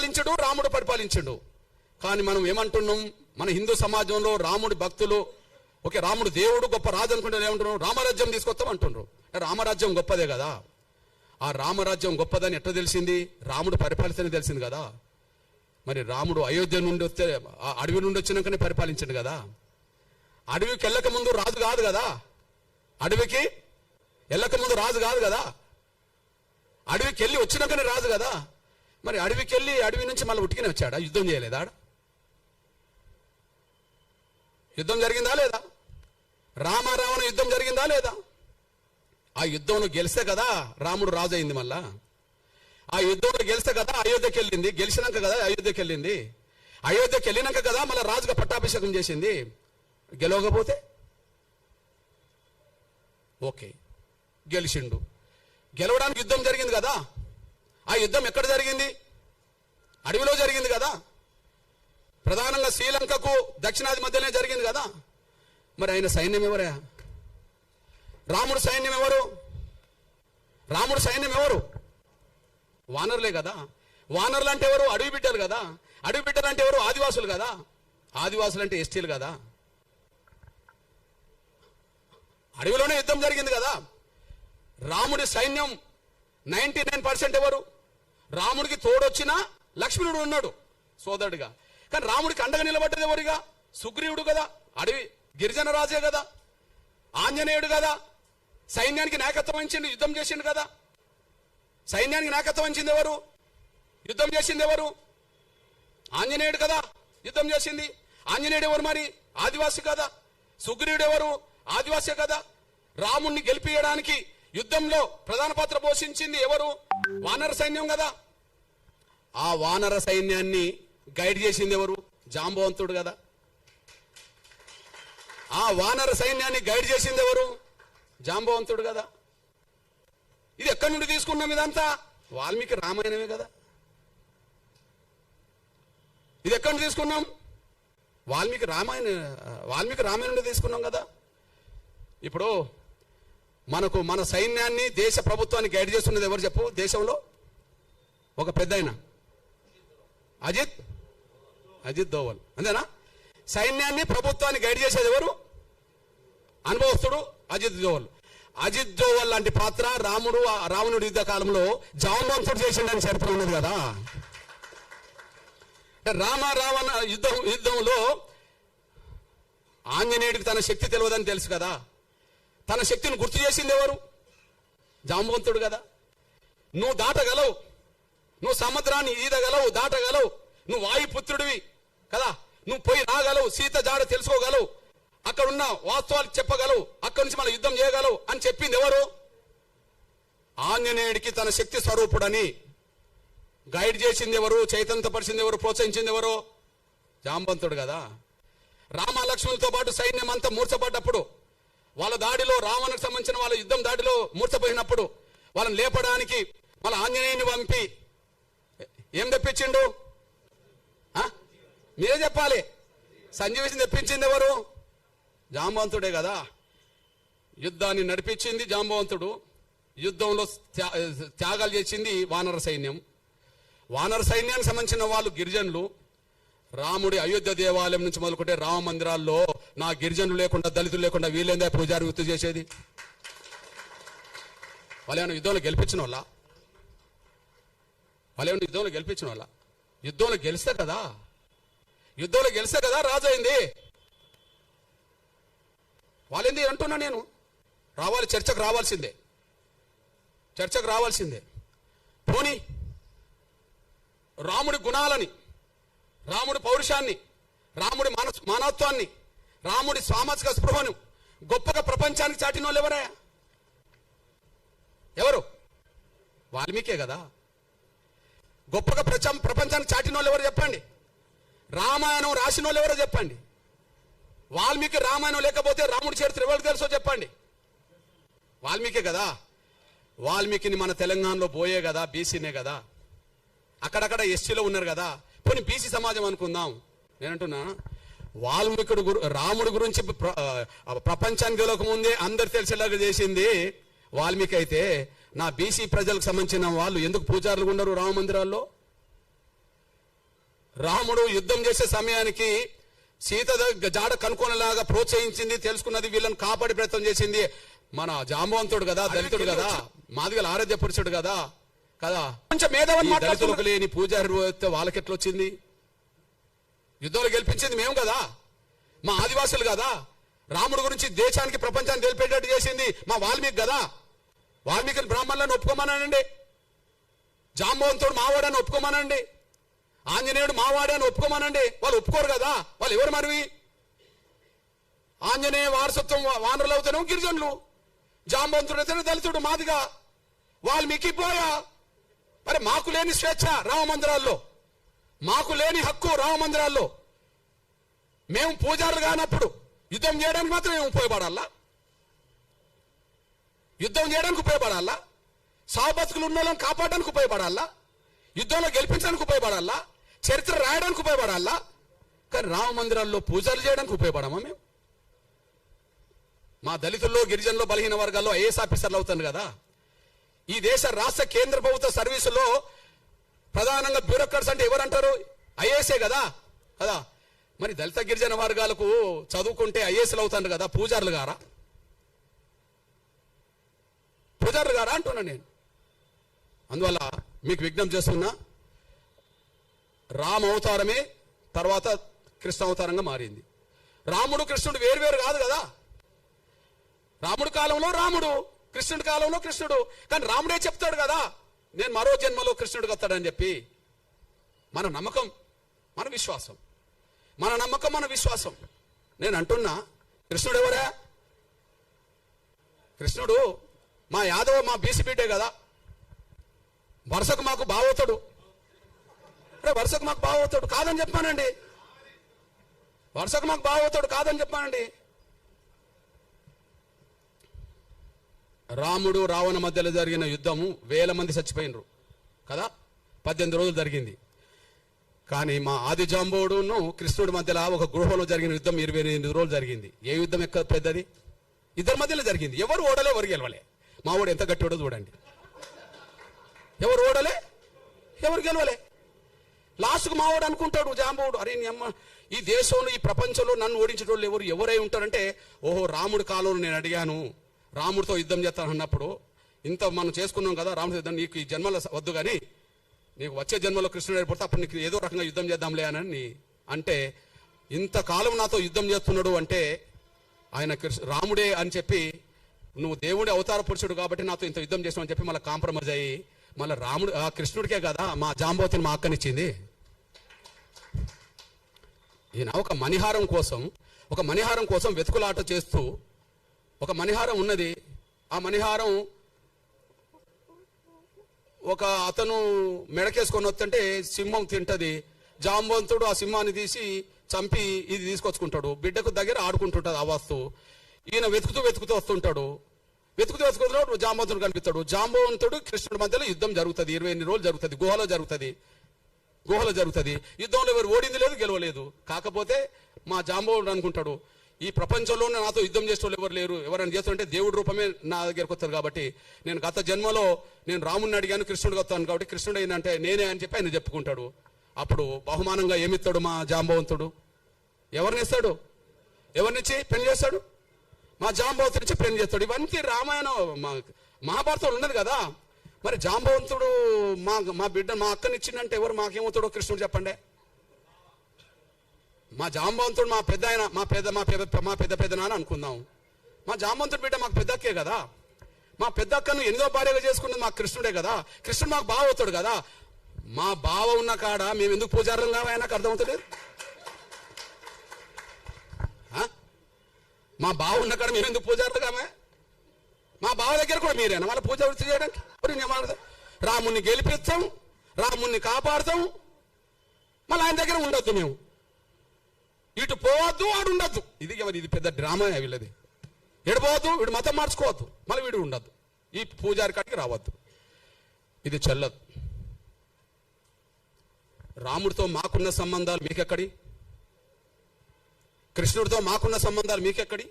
పరిపాలించడు, రాముడు పరిపాలించడు. కానీ మనం ఏమంటున్నాం, మన హిందూ సమాజంలో రాముడి భక్తులు ఓకే రాముడు దేవుడు గొప్ప రాజు అనుకుంటే ఏమంటున్నాం, రామరాజ్యం తీసుకొస్తాం అంటున్నారు. రామరాజ్యం గొప్పదే కదా. ఆ రామరాజ్యం గొప్పదని ఎట్లా తెలిసింది? రాముడు పరిపాలిస్తేనే తెలిసింది కదా. మరి రాముడు అయోధ్య నుండి వస్తే అడవి నుండి వచ్చినాకనే పరిపాలించండు కదా. అడవికి వెళ్ళక ముందు రాజు కాదు కదా. అడవికి వెళ్ళక ముందు రాజు కాదు కదా. అడవికి వెళ్ళి వచ్చినాకనే రాజు కదా. మరి అడవికి వెళ్ళి అడవి నుంచి మళ్ళీ ఉట్టికనే వచ్చాడా? యుద్ధం చేయలేదా? యుద్ధం జరిగిందా లేదా? రామారావణ యుద్ధం జరిగిందా లేదా? ఆ యుద్ధంలో గెలిస్తే కదా రాముడు రాజు అయింది. మళ్ళా ఆ యుద్ధంలో గెలిస్తే కదా అయోధ్యకి వెళ్ళింది. గెలిచినాక కదా అయోధ్యకి వెళ్ళింది. అయోధ్యకి వెళ్ళినాక కదా మళ్ళీ రాజుగా పట్టాభిషేకం చేసింది. గెలవకపోతే ఓకే గెలిచిండు. గెలవడానికి యుద్ధం జరిగింది కదా. ఆ యుద్ధం ఎక్కడ జరిగింది? అడవిలో జరిగింది కదా. ప్రధానంగా శ్రీలంకకు దక్షిణాది మధ్యలోనే జరిగింది కదా. మరి ఆయన సైన్యం ఎవరా? రాముడు సైన్యం ఎవరు? రాముడు సైన్యం ఎవరు? వానరులే కదా. వానరులు అంటే ఎవరు? అడవి బిడ్డలు కదా. అడవి బిడ్డలు అంటే ఎవరు? ఆదివాసులు కదా. ఆదివాసులు అంటే ఎస్టీలు కదా. అడవిలోనే యుద్ధం జరిగింది కదా. రాముడి సైన్యం 99% ఎవరు? రాముడికి తోడొచ్చిన లక్ష్మణుడు ఉన్నాడు సోదరుడిగా. కానీ రాముడికి అండగా నిలబడ్డది ఎవరిగా? సుగ్రీవుడు కదా. అడవి గిరిజన రాజే కదా. ఆంజనేయుడు కదా. సైన్యానికి నాయకత్వం వహించింది, యుద్ధం చేసిండు కదా. సైన్యానికి నాయకత్వం వహించింది ఎవరు? యుద్ధం చేసింది ఎవరు? ఆంజనేయుడు కదా యుద్ధం చేసింది. ఆంజనేయుడు ఎవరు? మరి ఆదివాసి కదా. సుగ్రీవుడు ఎవరు? ఆదివాసే కదా. రాముణ్ణి గెలిపియడానికి యుద్ధంలో ప్రధాన పాత్ర పోషించింది ఎవరు? వానర సైన్యం కదా. ఆ వానర సైన్యాన్ని గైడ్ చేసింది ఎవరు? జాంబవంతుడు కదా. ఆ వానర సైన్యాన్ని గైడ్ చేసింది ఎవరు? జాంబవంతుడు కదా. ఇది ఎక్కడి నుండి తీసుకున్నాం? ఇదంతా వాల్మీకి రామాయణమే కదా. ఇది ఎక్కడి నుండి తీసుకున్నాం? వాల్మీకి రామాయణం నుండి తీసుకున్నాం కదా. ఇప్పుడు మనకు మన సైన్యాన్ని దేశ ప్రభుత్వాన్ని గైడ్ చేస్తున్నది ఎవరు చెప్పు? దేశంలో ఒక పెద్ద ఆయన అజిత్ దోవల్, అంతేనా? సైన్యాన్ని ప్రభుత్వాన్ని గైడ్ చేసేది ఎవరు? అనుభవస్తుడు అజిత్ దోవల్. అజిత్ దోవల్ లాంటి పాత్ర రావణుడి యుద్ధ కాలంలో జాంబవంతుడు చేసిండని చరిత్ర ఉన్నది కదా. రావణ యుద్ధంలో ఆంజనేయుడికి తన శక్తి తెలియదని తెలుసు కదా. తన శక్తిని గుర్తు చేసింది ఎవరు? జాంబవంతుడు కదా. నువ్వు దాటగలవు, నువ్వు సముద్రాన్ని ఈదగలవు, దాటగలవు, నువ్వు వాయుపుత్రుడివి కదా. నువ్వు పోయి రాగలవు, సీత జాడ తెలుసుకోగలవు, అక్కడున్న వాస్తవాలు చెప్పగలవు, అక్కడి నుంచి మన యుద్ధం చేయగలవు అని చెప్పింది ఎవరు? ఆంజనేయుడికి తన శక్తి స్వరూపుడని గైడ్ చేసింది ఎవరు? చైతన్యపరిచింది ఎవరు? ప్రోత్సహించింది ఎవరు? జాంబవంతుడు కదా. రామ లక్ష్మణులతో పాటు సైన్యం అంతా మూర్చపడ్డప్పుడు, వాళ్ళ దాడిలో రావణకు సంబంధించిన వాళ్ళ యుద్ధం దాడిలో మూర్చపోయినప్పుడు వాళ్ళని లేపడానికి వాళ్ళ ఆంజనేయుని పంపి ఏం తెప్పించిండు? మీరే చెప్పాలి. సంజీవిని తెప్పించింది ఎవరు? జాంబవంతుడే కదా. యుద్ధాన్ని నడిపించింది జాంబవంతుడు. యుద్ధంలో త్యాగాలు చేసింది వానర సైన్యం. వానర సైన్యానికి సంబంధించిన వాళ్ళు గిరిజనులు. రాముడి అయోధ్య దేవాలయం నుంచి మొదలుకుంటే రామ మందిరాల్లో నా గిరిజనులు లేకుండా, దళితులు లేకుండా వీళ్ళేందా పూజారి వృత్తి చేసేది? వాళ్ళేమన్నా యుద్ధంలో గెలిపించిన వాళ్ళ? యుద్ధంలో గెలిపించిన వాళ్ళ? యుద్ధంలో గెలిస్తే కదా, యుద్ధంలో గెలిస్తే కదా రాజు అయింది. వాళ్ళేంది అంటున్నా నేను. రావాలి, చర్చకు రావాల్సిందే. పోనీ రాముడి గుణాలని, రాముడి పౌరుషాన్ని, రాముడి మానవత్వాన్ని, రాముడి సామాజిక స్పృహను గొప్పగా ప్రపంచానికి చాటిన వాళ్ళు ఎవరా? ఎవరు? వాల్మీకే కదా. గొప్పగా ప్రపంచానికి చాటిన వాళ్ళు ఎవరు చెప్పండి? రామాయణం రాసిన వాళ్ళు ఎవరో చెప్పండి. వాల్మీకి రామాయణం లేకపోతే రాముడి చరిత్ర ఎవరికి తెలుసో చెప్పండి. వాల్మీకే కదా. వాల్మీకిని మన తెలంగాణలో పోయే కదా, బీసీనే కదా. అక్కడక్కడ ఎస్టీలో ఉన్నారు కదా. పోనీ బీసీ సమాజం అనుకుందాం. నేనంటున్నా, వాల్మీకుడు రాముడి గురించి ప్రపంచానికి తెలియకముందే అందరు తెలిసేలాగా చేసింది వాల్మీకి అయితే, నా బీసీ ప్రజలకు సంబంధించిన వాళ్ళు ఎందుకు పూజారులు ఉండరు రామ మందిరాల్లో? రాముడు యుద్ధం చేసే సమయానికి సీత జాడ కనుక్కోనేలాగా ప్రోత్సహించింది, తెలుసుకున్నది, వీళ్ళని కాపాడి ప్రయత్నం చేసింది మన జాంబవంతుడు కదా, దళితుడు కదా, మాదిగల ఆరాధ్య పురుషుడు కదా కదా. కొంచెం మేధావని దళితులకు లేని పూజారి వాళ్ళకెట్లా వచ్చింది? యుద్ధంలో గెలిపించింది మేము కదా, మా ఆదివాసులు కదా. రాముడు గురించి దేశానికి ప్రపంచానికి తెలిపేటట్టు చేసింది మా వాల్మీకి కదా. వాల్మీకి బ్రాహ్మణులను ఒప్పుకోమనండి, జాంబవంతుడు మావాడని ఒప్పుకోమనండి, ఆంజనేయుడు మావాడని ఒప్పుకోమనండి. వాళ్ళు ఒప్పుకోరు కదా. వాళ్ళు ఎవరు మరి? ఆంజనేయ వారసత్వం వానరులు అవుతాను గిరిజనులు, జాంబవంతుడు అయితే దళితుడు మాదిగా, వాల్మీకి పోయా. మరి మాకు లేని స్వేచ్ఛ రామ మందిరాల్లో, మాకు లేని హక్కు రామ మందిరాల్లో, మేము పూజారులు కానప్పుడు యుద్ధం చేయడానికి మాత్రం మేము ఉపయోగపడాలా? యుద్ధం చేయడానికి ఉపయోగపడాలా? సావు బతుకులు ఉన్న వాళ్ళని కాపాడడానికి ఉపయోగపడాలా? యుద్ధంలో గెలిపించడానికి ఉపయోగపడాలా? చరిత్ర రాయడానికి ఉపయోగపడాలా? కానీ రామ మందిరాల్లో పూజలు చేయడానికి ఉపయోగపడమా మేము? మా దళితుల్లో, గిరిజనుల్లో, బలహీన వర్గాల్లో ఐఏఎస్ ఆఫీసర్లు అవుతాను కదా. ఈ దేశ రాష్ట్ర కేంద్ర ప్రభుత్వ సర్వీసులో ప్రధానంగా బ్యూరోక్రాట్స్ అంటే ఎవరంటారు? ఐఏఎస్ఏ కదా కదా. మరి దళిత గిరిజన వర్గాలకు చదువుకుంటే ఐఏఎస్లు అవుతాను కదా, పూజారులు గారా? పూజారులు గారా అంటున్నా నేను. అందువల్ల మీకు విజ్ఞప్తి చేస్తున్నా, రామ అవతారమే తర్వాత కృష్ణ అవతారంగా మారింది. రాముడు కృష్ణుడు వేరు కాదు కదా. రాముడి కాలంలో రాముడు, కృష్ణుడి కాలంలో కృష్ణుడు. కానీ రాముడే చెప్తాడు కదా, నేను మరో జన్మలో కృష్ణుడికి వస్తాడని చెప్పి. మన నమ్మకం, మన విశ్వాసం, మన నమ్మకం, మన విశ్వాసం. నేను అంటున్నా, కృష్ణుడు ఎవరా? కృష్ణుడు మా యాదవ, మా బీసీ బిడ్డే కదా. వరుసకు మాకు బావవుతాడు, వరుసకు మాకు బావవుతాడు కాదని చెప్పానండి. వరుసకు మాకు బావవుతాడు కాదని చెప్పానండి. రాముడు రావణ మధ్యలో జరిగిన యుద్ధము 1000 మంది చచ్చిపోయినరు కదా, 18 రోజులు జరిగింది. కానీ మా ఆది జాంబవుడును కృష్ణుడి మధ్యలో ఒక గృహంలో జరిగిన యుద్ధం 28 రోజులు జరిగింది. ఏ యుద్ధం ఎక్క పెద్దది? ఇద్దరి మధ్యలో జరిగింది. ఎవరు ఓడలే, ఎవరు గెలవలే. మా ఓడు ఎంత గట్టివాడో చూడండి. ఎవరు ఓడలే, ఎవరు గెలవలే. లాస్ట్కు మావాడు అనుకుంటాడు జాంబవుడు, అరే నీ అమ్మ, ఈ దేశంలో, ఈ ప్రపంచంలో నన్ను ఓడించేటోళ్ళు ఎవరై ఉంటారంటే, ఓహో రాముడి కాలంలో నేను అడిగాను, రాముడితో యుద్ధం చేస్తాను అన్నప్పుడు, ఇంత మనం చేసుకున్నాం కదా రాముడి యుద్ధం, నీకు ఈ జన్మలో వద్దు కానీ నీకు వచ్చే జన్మలో కృష్ణుడు ఏర్పడితే అప్పుడు నీకు ఏదో రకంగా యుద్ధం చేద్దాంలే అని అంటే, ఇంతకాలం నాతో యుద్ధం చేస్తున్నాడు అంటే ఆయన రాముడే అని చెప్పి, నువ్వు దేవుడి అవతార పురుషుడు కాబట్టి నాతో ఇంత యుద్ధం చేసావు అని చెప్పి మళ్ళీ కాంప్రమైజ్ అయ్యి, మళ్ళీ రాముడు ఆ కృష్ణుడికే కదా మా జాంబవతిని మా అక్కనిచ్చింది. ఈయన ఒక మణిహారం కోసం వెతుకులాట చేస్తూ, ఒక మణిహారం ఉన్నది, ఆ మణిహారం ఒక అతను మెడకేసుకొని వస్తుంటే సింహం తింటది. జాంబవంతుడు ఆ సింహాన్ని తీసి చంపి ఇది తీసుకొచ్చుకుంటాడు, బిడ్డకు దగ్గర ఆడుకుంటుంటాడు ఆ వస్తువు. ఈయన వెతుకుతూ వస్తుంటాడు. వెతుకుతూ జాంబవంతుడు కనిపిస్తాడు. జాంబవంతుడు కృష్ణుడి మధ్యలో యుద్ధం జరుగుతుంది. 28 రోజులు జరుగుతుంది. గుహలో జరుగుతుంది. యుద్ధంలో ఎవరు ఓడింది లేదు, గెలవలేదు. కాకపోతే మా జాంబవుడు అనుకుంటాడు, ఈ ప్రపంచంలోనే నాతో యుద్ధం చేసే వాళ్ళు ఎవరు లేరు, ఎవరైనా చేస్తుంటే దేవుడి రూపమే నా దగ్గరకు వస్తారు కాబట్టి, నేను గత జన్మలో నేను రాముడిని అడిగాను, కృష్ణుడికి వస్తాను కాబట్టి కృష్ణుడు ఏంటంటే నేనే అని చెప్పి ఆయన చెప్పుకుంటాడు. అప్పుడు బహుమానంగా ఏమిస్తాడు మా జాంబవంతుడు? ఎవరినిస్తాడు? ఎవరినిచ్చి పెళ్లి చేస్తాడు? మా జాంబవంతుడిచ్చి పెళ్లి చేస్తాడు. ఇవన్నీ రామాయణం, మహాభారతంలో ఉన్నది కదా. మరి జాంబవంతుడు మా బిడ్డ మా అక్కనిచ్చిందంటే ఎవరు మాకేమవుతాడో కృష్ణుడు చెప్పండి. మా జాంబవంతుడు మా పెద్ద ఆయన, మా పెద్ద నాన్న అనుకుందాం. మా జాంబవంతుడు బిడ్డ మాకు పెద్ద అక్కే కదా. మా పెద్ద అక్కను 8వ భార్యగా చేసుకున్నది మా కృష్ణుడే కదా. కృష్ణుడు మాకు బావ అవుతాడు కదా. మా బావ ఉన్న కాడ మేము ఎందుకు పూజారం కావాలి? నాకు అర్థమవుతుంది. మా బావ ఉన్న కాడ మేము ఎందుకు పూజారులు కామే? మా బావ దగ్గర కూడా మీరేనా వాళ్ళ పూజ వృత్తి చేయడానికి? రాముణ్ణి గెలిపిస్తాం, రాముణ్ణి కాపాడుతాం, మళ్ళీ ఆయన దగ్గర ఉండొద్దు, మేము ఇటు పోవద్దు, ఆడు ఉండద్దు. ఇది పెద్ద డ్రామా వీళ్ళది. ఎడిపోవద్దు, వీడు మతం మార్చుకోవద్దు, మళ్ళీ వీడు ఉండద్దు, ఈ పూజారి కాడికి రావద్దు. ఇది చెల్లదు. రాముడితో మాకున్న సంబంధాలు మీకెక్కడి? కృష్ణుడితో మాకున్న సంబంధాలు మీకెక్కడి?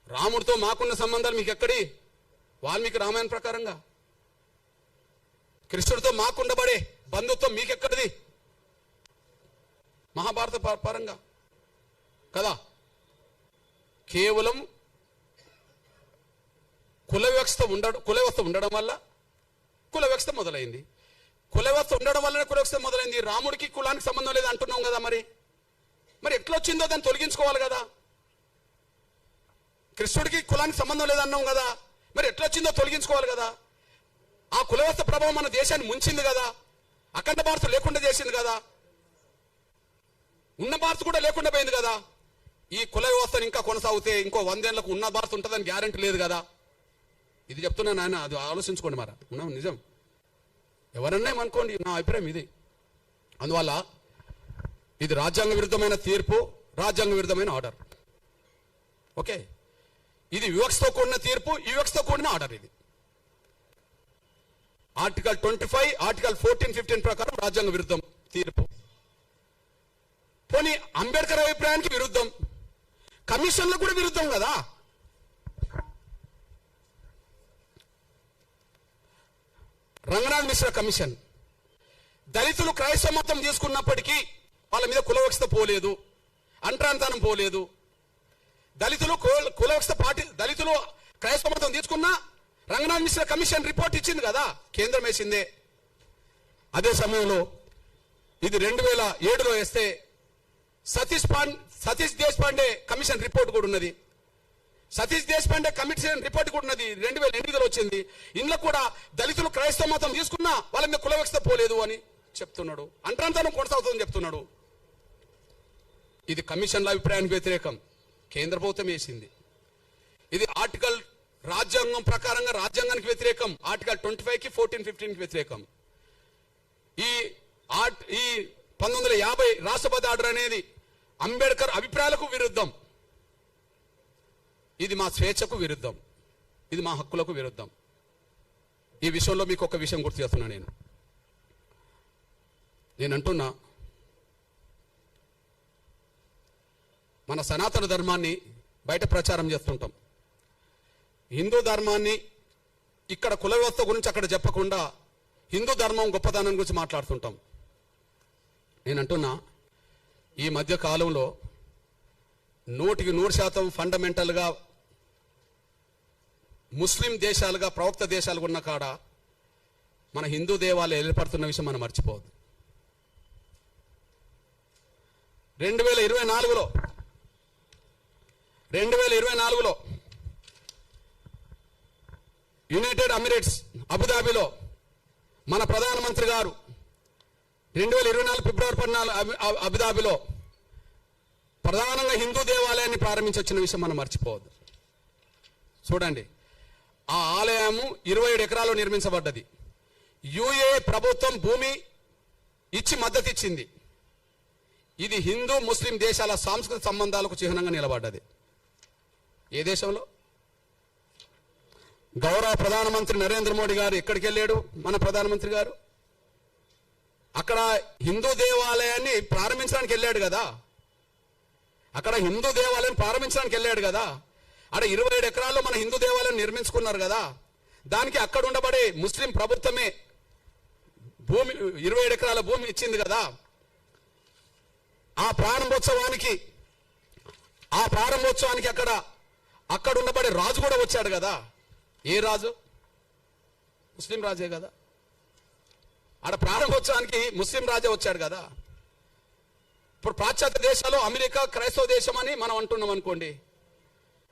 రాముడితో మాకున్న సంబంధాలు మీకెక్కడి? వాల్మీకి రామాయణ ప్రకారంగా. కృష్ణుడితో మాకుండబడే బంధుత్వం మీకెక్కడిది? మహాభారత పరంగా కదా. కేవలం కుల వ్యవస్థ ఉండడం వల్ల కుల వ్యవస్థ మొదలైంది. కుల వ్యవస్థ ఉండడం వల్లనే కుల వ్యవస్థ మొదలైంది. రాముడికి కులానికి సంబంధం లేదు అంటున్నాం కదా. మరి ఎట్లా వచ్చిందో దాన్ని తొలగించుకోవాలి కదా. కృష్ణుడికి కులానికి సంబంధం లేదన్నాం కదా, మరి ఎట్లా వచ్చిందో తొలగించుకోవాలి కదా. ఆ కుల వ్యవస్థ ప్రభావం మన దేశాన్ని ముంచింది కదా, అఖండ భారత్ లేకుండా చేసింది కదా, ఉన్న భారత్ కూడా లేకుండా పోయింది కదా. ఈ కుల వ్యవస్థను ఇంకా కొనసాగితే ఇంకో 100 ఏళ్లకు ఉన్న భారత్ ఉంటుందని గ్యారెంటీ లేదు కదా. ఇది చెప్తున్నాను ఆయన, అది ఆలోచించుకోండి. ఉన్నాం నిజం, ఎవరన్నా అనుకోండి, నా అభిప్రాయం ఇది. అందువల్ల ఇది రాజ్యాంగ విరుద్ధమైన తీర్పు, రాజ్యాంగ విరుద్ధమైన ఆర్డర్. ఓకే, ఇది వివక్షతో కూడిన తీర్పు, వివక్షతో కూడిన ఆర్డర్. ఇది ఆర్టికల్ 25, ఆర్టికల్ 14, 15 ప్రకారం రాజ్యాంగ విరుద్ధం తీర్పు. పోనీ అంబేద్కర్ అభిప్రాయానికి విరుద్ధం, కమిషన్లకు కూడా విరుద్ధం కదా. రంగనాథ్ మిశ్రా కమిషన్ దళితులు క్రైస్తవ మతం తీసుకున్నప్పటికీ వాళ్ళ మీద కులవివక్షత పోలేదు, అంటరాంతనం పోలేదు. దళితులు దళితులు క్రైస్తవ మతం తీసుకున్నా రంగనాథ్ మిశ్రా కమిషన్ రిపోర్ట్ ఇచ్చింది కదా, కేంద్రం వేసిందే. అదే సమయంలో ఇది 2007లో వేస్తే సతీష్ దేశపాండే కమిషన్ రిపోర్ట్ కూడా ఉన్నది. సతీష్ దేశపాండే కమిషన్ రిపోర్ట్ కూడా ఉన్నది, 2008లో వచ్చింది. ఇందులో కూడా దళితులు క్రైస్తవ మతం తీసుకున్నా వాళ్ళ మీద కులవివక్షత పోలేదు అని చెప్తున్నాడు, అంటరాంతనం కొనసాగుతుందని చెప్తున్నాడు. ఇది కమిషన్ల అభిప్రాయానికి వ్యతిరేకం, కేంద్ర ప్రభుత్వం వేసింది. ఇది ఆర్టికల్ రాజ్యాంగం ప్రకారంగా రాజ్యాంగానికి వ్యతిరేకం, ఆర్టికల్ 25కి 14, 15కి వ్యతిరేకం. ఈ 1950 రాష్ట్రపతి ఆర్డర్ అనేది అంబేద్కర్ అభిప్రాయాలకు విరుద్ధం. ఇది మా స్వేచ్ఛకు విరుద్ధం, ఇది మా హక్కులకు విరుద్ధం. ఈ విషయంలో మీకు ఒక విషయం గుర్తు చేస్తున్నా. నేను అంటున్నా, మన సనాతన ధర్మాన్ని బయట ప్రచారం చేస్తుంటాం, హిందూ ధర్మాన్ని ఇక్కడ కుల వ్యవస్థ గురించి అక్కడ చెప్పకుండా హిందూ ధర్మం గొప్పతనం గురించి మాట్లాడుతుంటాం. నేను అంటున్నా, ఈ మధ్య కాలంలో 100% ఫండమెంటల్గా ముస్లిం దేశాలుగా ప్రవక్త దేశాలుగా ఉన్న కాడ మన హిందూ దేవాలయాలు ఏర్పడుతున్న విషయం మనం మర్చిపోవద్దు. 2024లో యునైటెడ్ అమిరేట్స్ అబుదాబిలో మన ప్రధానమంత్రి గారు 2024 ఫిబ్రవరి 14 అబుదాబిలో ప్రధానంగా హిందూ దేవాలయాన్ని ప్రారంభించొచ్చిన విషయం మనం మర్చిపోవద్దు. చూడండి, ఆ ఆలయము 27 ఎకరాల్లో నిర్మించబడ్డది. యుఏ ప్రభుత్వం భూమి ఇచ్చి మద్దతు ఇచ్చింది. ఇది హిందూ ముస్లిం దేశాల సాంస్కృతిక సంబంధాలకు చిహ్నంగా నిలబడ్డది. ఏ దేశంలో? గౌరవ ప్రధానమంత్రి నరేంద్ర మోడీ గారు ఎక్కడికి వెళ్ళాడు? మన ప్రధానమంత్రి గారు అక్కడ హిందూ దేవాలయాన్ని ప్రారంభించడానికి వెళ్ళాడు కదా. అక్కడ హిందూ దేవాలయం ప్రారంభించడానికి వెళ్ళాడు కదా. అక్కడ 27 ఎకరాల్లో మన హిందూ దేవాలయం నిర్మించుకున్నారు కదా. దానికి అక్కడ ఉండబడే ముస్లిం ప్రభుత్వమే భూమి 27 ఎకరాల భూమి ఇచ్చింది కదా. ఆ ప్రారంభోత్సవానికి అక్కడ ఉండబడే రాజు కూడా వచ్చాడు కదా. ఏ రాజు? ముస్లిం రాజే కదా. ఆడ ప్రారంభోత్సవానికి ముస్లిం రాజే వచ్చాడు కదా. ఇప్పుడు పాశ్చాత్య దేశాల్లో అమెరికా క్రైస్తవ దేశం అని మనం అంటున్నాం అనుకోండి,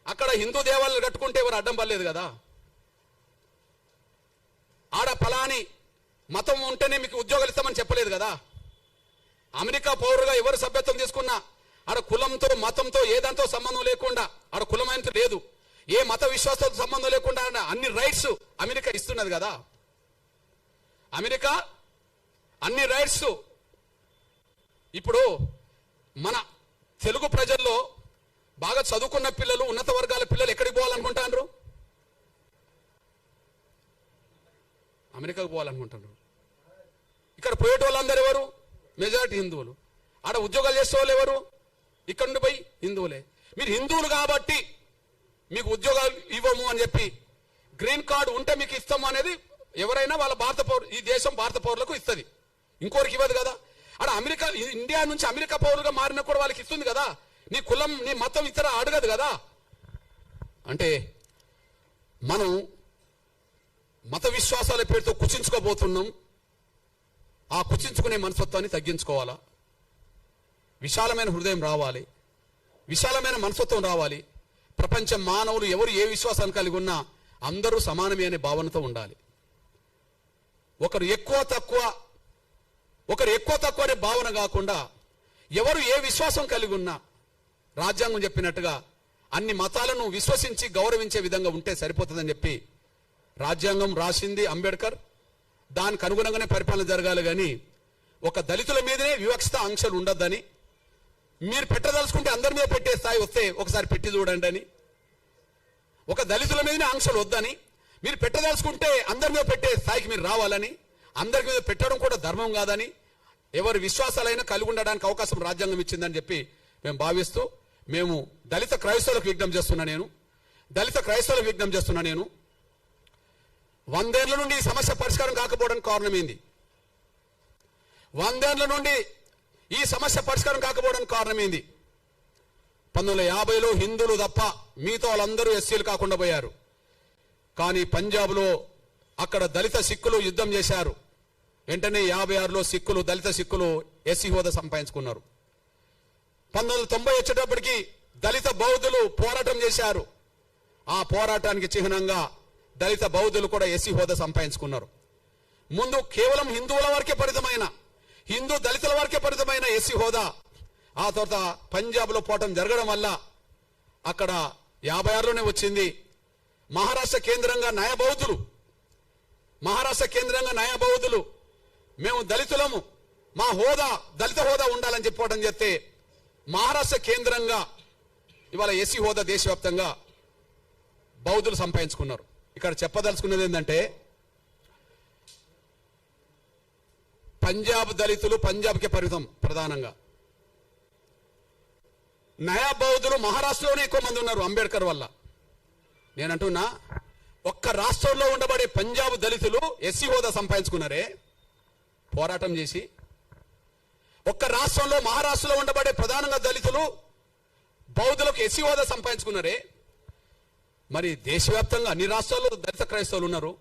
అక్కడ హిందూ దేవాలయాలు కట్టుకుంటే ఎవరు అడ్డం పడలేదు కదా. ఆడ ఫలాని మతం ఉంటేనే మీకు ఉద్యోగాలు ఇస్తామని చెప్పలేదు కదా. అమెరికా పౌరుగా ఎవరు సభ్యత్వం తీసుకున్నా ఆడ కులంతో మతంతో ఏదంతో సంబంధం లేకుండా, ఆడ కులమైనంత లేదు, ఏ మత విశ్వాసంతో సంబంధం లేకుండా అన్ని రైట్స్ అమెరికా ఇస్తున్నది కదా. అమెరికా అన్ని రైట్స్. ఇప్పుడు మన తెలుగు ప్రజల్లో బాగా చదువుకున్న పిల్లలు, ఉన్నత వర్గాల పిల్లలు ఎక్కడికి పోవాలనుకుంటారు? అమెరికాకు పోవాలనుకుంటున్నారు. ఇక్కడ పోయేట వాళ్ళందరూ ఎవరు? మెజారిటీ హిందువులు. ఆడ ఉద్యోగాలు చేసే వాళ్ళు ఎవరు? ఇక్కడ నుండి పోయి హిందువులే. మీరు హిందువులు కాబట్టి మీకు ఉద్యోగాలు ఇవ్వము అని చెప్పి గ్రీన్ కార్డు ఉంటే మీకు ఇస్తాము అనేది ఎవరైనా వాళ్ళ భారత పౌరు, ఈ దేశం భారత పౌరులకు ఇస్తుంది, ఇంకోరికి ఇవ్వదు కదా. ఆడ అమెరికా, ఇండియా నుంచి అమెరికా పౌరులుగా మారినా కూడా వాళ్ళకి ఇస్తుంది కదా. నీ కులం, నీ మతం ఇతర అడగదు కదా. అంటే మనం మత విశ్వాసాల పేరుతో కుచించుకోబోతున్నాం. ఆ కుచించుకునే మనస్తత్వాన్ని తగ్గించుకోవాలా. విశాలమైన హృదయం రావాలి, విశాలమైన మనస్తత్వం రావాలి. ప్రపంచ మానవులు ఎవరు ఏ విశ్వాసాన్ని కలిగి ఉన్నా అందరూ సమానమే అనే భావనతో ఉండాలి. ఒకరు ఎక్కువ తక్కువ అనే భావన కాకుండా ఎవరు ఏ విశ్వాసం కలిగి ఉన్నా రాజ్యాంగం చెప్పినట్టుగా అన్ని మతాలను విశ్వసించి గౌరవించే విధంగా ఉంటే సరిపోతుందని చెప్పి రాజ్యాంగం రాసింది అంబేద్కర్. దానికి అనుగుణంగానే పరిపాలన జరగాలి. కానీ ఒక దళితుల మీదనే వివక్షత ఆంక్షలు ఉండొద్దని, మీరు పెట్టదలుచుకుంటే అందరి మీద పెట్టే స్థాయి వస్తే ఒకసారి పెట్టి చూడండి అని, ఒక దళితుల మీదనే ఆంక్షలు వద్దని, మీరు పెట్టదలుచుకుంటే అందరి మీద పెట్టే స్థాయికి మీరు రావాలని, అందరి మీద పెట్టడం కూడా ధర్మం కాదని, ఎవరి విశ్వాసాలైనా కలిగి ఉండడానికి అవకాశం రాజ్యాంగం ఇచ్చిందని చెప్పి మేము భావిస్తూ, మేము దళిత క్రైస్తవులకు విజ్ఞప్తి చేస్తున్నా నేను 100 ఏళ్ల నుండి ఈ సమస్య పరిష్కారం కాకపోవడానికి కారణమైంది. 100 ఏళ్ల నుండి ఈ సమస్య పరిష్కారం కాకపోవడానికి కారణమైంది 1950లో హిందువులు తప్ప మిగతా వాళ్ళందరూ ఎస్సీలు కాకుండా పోయారు. కానీ పంజాబ్లో అక్కడ దళిత సిక్కులు యుద్ధం చేశారు. వెంటనే 56లో దళిత సిక్కులు ఎస్సీ హోదా సంపాదించుకున్నారు. 1990 వచ్చేటప్పటికి దళిత బౌద్ధులు పోరాటం చేశారు. ఆ పోరాటానికి చిహ్నంగా దళిత బౌద్ధులు కూడా ఎస్సీ హోదా సంపాదించుకున్నారు. ముందు కేవలం హిందూ దళితుల వరకే పరిమితమైన ఎస్సీ హోదా ఆ తర్వాత పంజాబ్లో పోవటం జరగడం వల్ల అక్కడ 56లోనే వచ్చింది. మహారాష్ట్ర కేంద్రంగా న్యాయ బౌద్ధులు మేము దళితులము, మా దళిత హోదా ఉండాలని చెప్పడం చేస్తే మహారాష్ట్ర కేంద్రంగా ఇవాళ ఎస్సీ హోదా దేశవ్యాప్తంగా బౌద్ధులు సంపాదించుకున్నారు. ఇక్కడ చెప్పదలుచుకున్నది ఏంటంటే, పంజాబ్ దళితులు పంజాబ్కే పరిమితం ప్రధానంగా. నయా బౌద్ధులు మహారాష్ట్రలోనే ఎక్కువ మంది ఉన్నారు అంబేద్కర్ వల్ల. నేనంటున్నా, ఒక్క రాష్ట్రంలో ఉండబడే పంజాబ్ దళితులు ఎస్సీ హోదా సంపాదించుకున్నారే పోరాటం చేసి. ఒక్క రాష్ట్రంలో మహారాష్ట్రలో ఉండబడే ప్రధానంగా దళితులు బౌద్ధులకు ఎస్సీ హోదా సంపాదించుకున్నారే. మరి దేశవ్యాప్తంగా అన్ని రాష్ట్రాల్లో దళిత క్రైస్తవులు ఉన్నారు,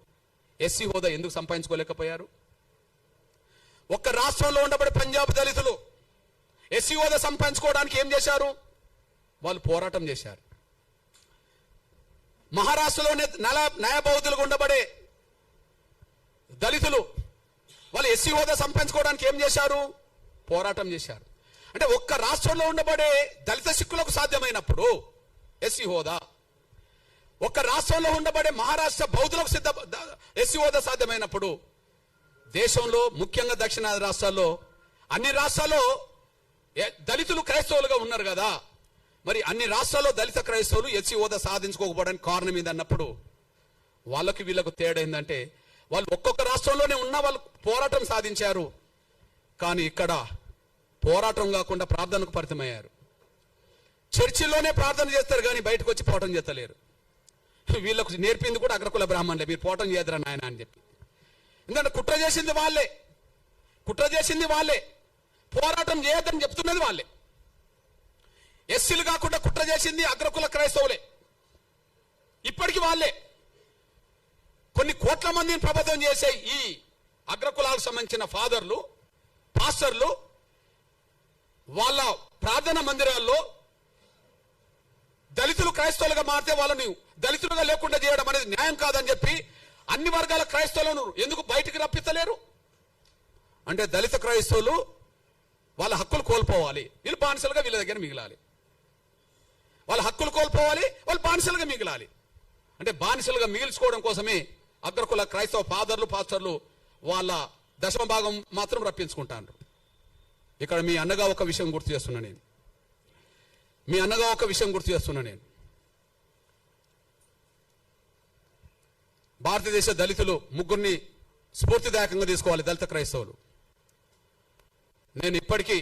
ఎస్సీ హోదా ఎందుకు సంపాదించుకోలేకపోయారు? ఒక్క రాష్ట్రంలో ఉండబడే పంజాబ్ దళితులు ఎస్సీ హోదా సంపాదించుకోవడానికి ఏం చేశారు? వాళ్ళు పోరాటం చేశారు. మహారాష్ట్రలోనే న్యాయ బౌద్ధులుగా ఉండబడే దళితులు వాళ్ళు ఎస్సీ హోదా సంపాదించుకోవడానికి ఏం చేశారు? పోరాటం చేశారు. అంటే ఒక్క రాష్ట్రంలో ఉండబడే దళిత సిక్కులకు సాధ్యమైనప్పుడు ఎస్సీ హోదా, ఒక్క రాష్ట్రంలో ఉండబడే మహారాష్ట్ర బౌద్ధులకు ఎస్సీ హోదా సాధ్యమైనప్పుడు దేశంలో ముఖ్యంగా దక్షిణాది రాష్ట్రాల్లో అన్ని రాష్ట్రాల్లో దళితులు క్రైస్తవులుగా ఉన్నారు కదా. మరి అన్ని రాష్ట్రాల్లో దళిత క్రైస్తవులు ఎస్సీ హోదా సాధించుకోకపోవడానికి కారణం ఏందన్నప్పుడు వాళ్ళకి వీళ్ళకు తేడా ఏంటంటే, వాళ్ళు ఒక్కొక్క రాష్ట్రంలోనే ఉన్న వాళ్ళు పోరాటం సాధించారు. కానీ ఇక్కడ పోరాటం కాకుండా ప్రార్థనకు పరిమితమయ్యారు. చర్చిలోనే ప్రార్థన చేస్తారు కానీ బయటకు వచ్చి పోరాటం చేస్తలేరు. వీళ్ళకు నేర్పింది కూడా అగ్రకుల బ్రాహ్మణులే, మీరు పోరాటం చేయదురా నాయన అని చెప్పి. ఎందుకంటే కుట్ర చేసింది వాళ్ళే, పోరాటం చేయొద్దని చెప్తున్నది వాళ్ళే. ఎస్సీలు కాకుండా కుట్ర చేసింది అగ్రకుల క్రైస్తవులే, ఇప్పటికీ వాళ్ళే. కొన్ని కోట్ల మందిని ప్రభావితం చేసే ఈ అగ్రకులాలకు సంబంధించిన ఫాదర్లు, పాస్టర్లు వాళ్ళ ప్రార్థన మందిరాల్లో దళితులు క్రైస్తవులుగా మారితే వాళ్ళని దళితులుగా లేకుండా చేయడం అనేది న్యాయం కాదని చెప్పి అన్ని వర్గాల క్రైస్తవులను ఎందుకు బయటికి రప్పిస్తలేరు? అంటే దళిత క్రైస్తవులు వాళ్ళ హక్కులు కోల్పోవాలి, వీళ్ళు బానిసలుగా వీళ్ళ దగ్గర మిగిలాలి. వాళ్ళ హక్కులు కోల్పోవాలి, వాళ్ళు బానిసలుగా మిగిలాలి. అంటే బానిసలుగా మిగిల్చుకోవడం కోసమే అగ్రకుల క్రైస్తవ ఫాదర్లు, పాస్టర్లు వాళ్ళ దశమ భాగం మాత్రం రప్పించుకుంటారు. ఇక్కడ మీ అన్నగా ఒక విషయం గుర్తు చేస్తున్నా నేను భారతదేశ దళితులు ముగ్గురిని స్ఫూర్తిదాయకంగా తీసుకోవాలి దళిత క్రైస్తవులు. నేను ఇప్పటికీ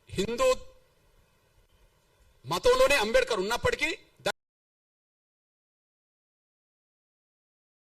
హిందూ మతంలోనే అంబేద్కర్ ఉన్నప్పటికీ